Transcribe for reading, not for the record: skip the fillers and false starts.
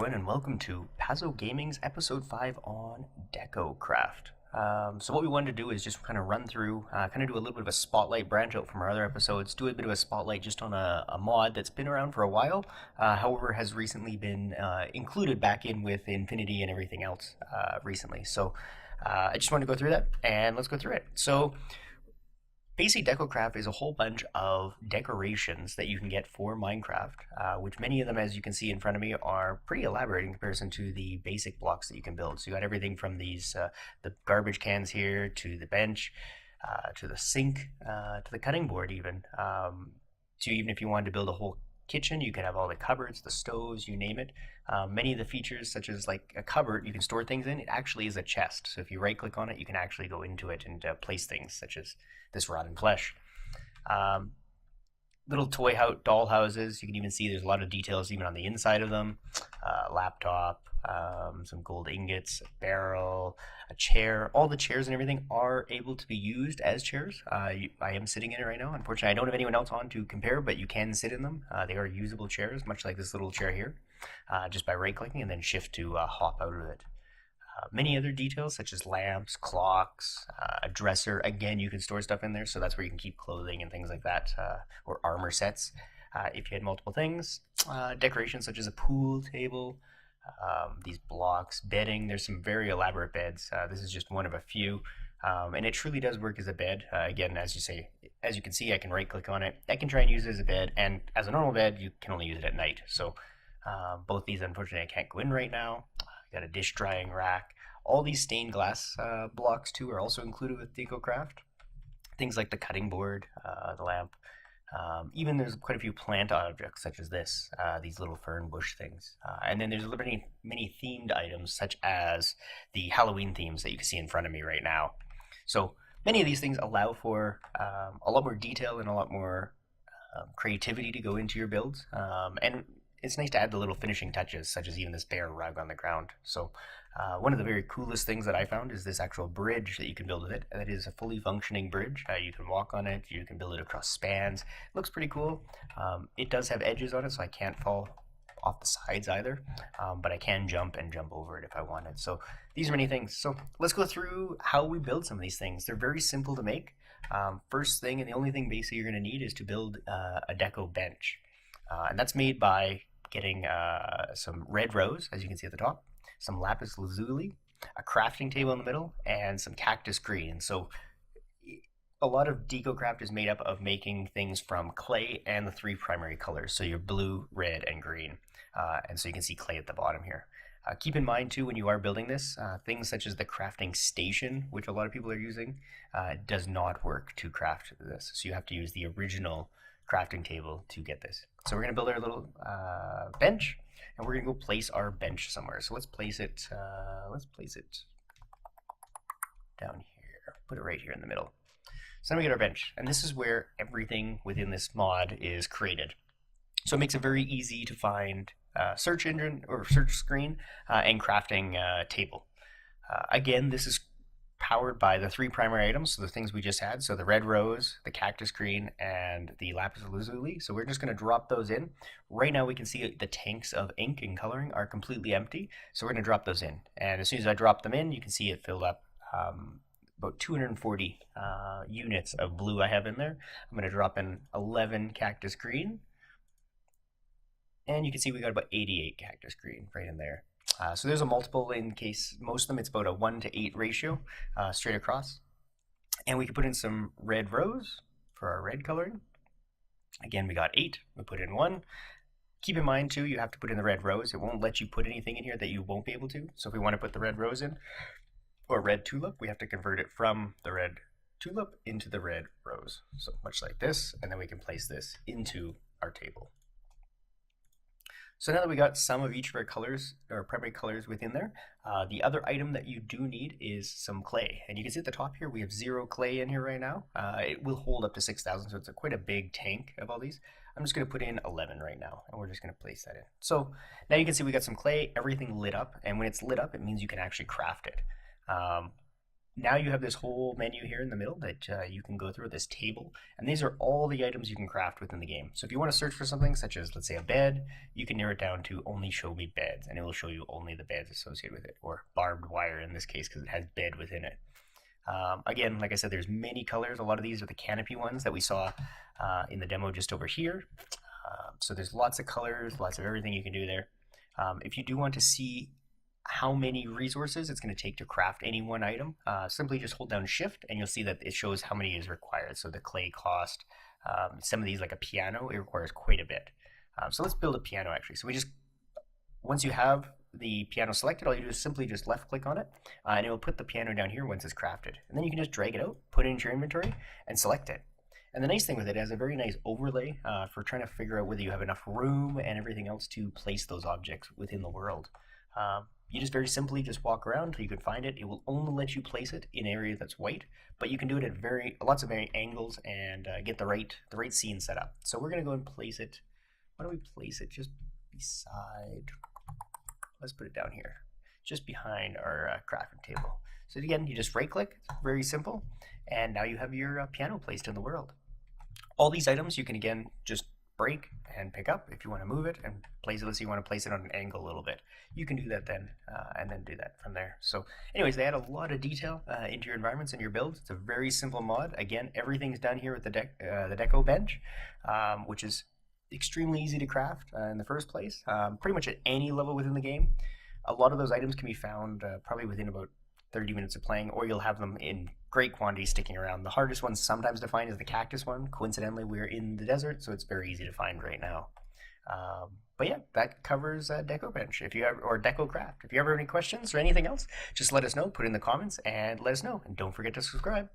everyone, and welcome to Pazzo Gaming's episode 5 on DecoCraft. So what we wanted to do is just kind of run through, kind of do a little bit of a spotlight, branch out from our other episodes, do a bit of a spotlight just on a mod that's been around for a while, however has recently been included back in with Infinity and everything else recently. So I just wanted to go through that, and let's go through it. So basically, DecoCraft is a whole bunch of decorations that you can get for Minecraft, which many of them, as you can see in front of me, are pretty elaborate in comparison to the basic blocks that you can build. So you got everything from these, the garbage cans here, to the bench, to the sink, to the cutting board even, to even if you wanted to build a whole kitchen, you could have all the cupboards, the stoves, you name it. Many of the features, such as like a cupboard you can store things in, it actually is a chest. So if you right click on it, you can actually go into it and place things, such as this rotten flesh. Little doll houses, you can even see there's a lot of details even on the inside of them. Laptop, some gold ingots, a barrel, a chair. All the chairs and everything are able to be used as chairs. I am sitting in it right now. Unfortunately, I don't have anyone else on to compare, but you can sit in them. They are usable chairs, much like this little chair here, just by right-clicking and then shift to hop out of it. Many other details such as lamps, clocks, a dresser. Again, you can store stuff in there, so that's where you can keep clothing and things like that, or armor sets if you had multiple things. Decorations such as a pool table, these blocks, bedding. There's some very elaborate beds. This is just one of a few, and it truly does work as a bed. Again, as you can see, I can right click on it. I can try and use it as a bed, and as a normal bed, you can only use it at night. So both these, unfortunately, I can't go in right now. Got a dish drying rack. All these stained glass blocks too are also included with DecoCraft. Things like the cutting board, the lamp. Even there's quite a few plant objects such as this, these little fern bush things. And then there's many themed items such as the Halloween themes that you can see in front of me right now. So many of these things allow for a lot more detail and a lot more creativity to go into your builds. And it's nice to add the little finishing touches, such as even this bear rug on the ground. So one of the very coolest things that I found is this actual bridge that you can build with it. And it is a fully functioning bridge. You can walk on it, you can build it across spans. It looks pretty cool. It does have edges on it, so I can't fall off the sides either, but I can jump over it if I wanted. So these are many things. So let's go through how we build some of these things. They're very simple to make. First thing, and the only thing basically you're going to need is to build a deco bench. And that's made by getting some red rose, as you can see at the top, some lapis lazuli, a crafting table in the middle, and some cactus green. So a lot of DecoCraft is made up of making things from clay and the three primary colors, so your blue, red, and green. And so you can see clay at the bottom here. Keep in mind too, when you are building this, things such as the crafting station, which a lot of people are using, does not work to craft this. So you have to use the original crafting table to get this. So we're going to build our little bench, and we're going to go place our bench somewhere. So let's place it down here. Put it right here in the middle. So now we get our bench, and this is where everything within this mod is created. So it makes it very easy to find search engine or search screen and crafting table. Again, this is powered by the three primary items, so the things we just had. So the red rose, the cactus green, and the lapis lazuli. So we're just going to drop those in. Right now we can see the tanks of ink and coloring are completely empty. So we're going to drop those in. And as soon as I drop them in, you can see it filled up about 240 units of blue I have in there. I'm going to drop in 11 cactus green. And you can see we got about 88 cactus green right in there. So there's a multiple in case most of them it's about a 1:8 ratio straight across. And we can put in some red rose for our red coloring. Again, we got 8. We put in 1. Keep in mind too, you have to put in the red rose. It won't let you put anything in here that you won't be able to. So if we want to put the red rose in or red tulip, we have to convert it from the red tulip into the red rose. So much like this, and then we can place this into our table. So now that we got some of each of our colors, or primary colors within there, the other item that you do need is some clay. And you can see at the top here, we have 0 clay in here right now. It will hold up to 6,000, so it's quite a big tank of all these. I'm just going to put in 11 right now, and we're just going to place that in. So now you can see we got some clay, everything lit up, and when it's lit up, it means you can actually craft it. now you have this whole menu here in the middle that you can go through, this table, and these are all the items you can craft within the game. So if you want to search for something such as, let's say, a bed, you can narrow it down to only show me beds, and it will show you only the beds associated with it, or barbed wire in this case because it has bed within it. Again, like I said, there's many colors. A lot of these are the canopy ones that we saw in the demo just over here. So there's lots of colors, lots of everything you can do there. If you do want to see how many resources it's going to take to craft any one item, simply just hold down shift and you'll see that it shows how many is required. So the clay cost, some of these like a piano, it requires quite a bit. So let's build a piano actually. So once you have the piano selected, all you do is simply just left click on it and it will put the piano down here once it's crafted. And then you can just drag it out, put it into your inventory and select it. And the nice thing with it has a very nice overlay for trying to figure out whether you have enough room and everything else to place those objects within the world. You just very simply just walk around until you can find it. It will only let you place it in an area that's white, but you can do it at lots of varying angles and get the right scene set up. So we're going to go and place it. Why don't we place it just beside? Let's put it down here, just behind our crafting table. So again, you just right click, it's very simple, and now you have your piano placed in the world. All these items you can again just break and pick up if you want to move it and place it. Let's say you want to place it on an angle a little bit. You can do that then and then do that from there. So anyways, they add a lot of detail into your environments and your builds. It's a very simple mod. Again, everything's done here with the deco bench, which is extremely easy to craft in the first place. Pretty much at any level within the game. A lot of those items can be found probably within about 30 minutes of playing, or you'll have them in great quantities sticking around. The hardest one sometimes to find is the cactus one. Coincidentally, we're in the desert, so it's very easy to find right now. But yeah, that covers DecoBench or DecoCraft. If you ever have any questions or anything else, just let us know, put it in the comments, and let us know. And don't forget to subscribe.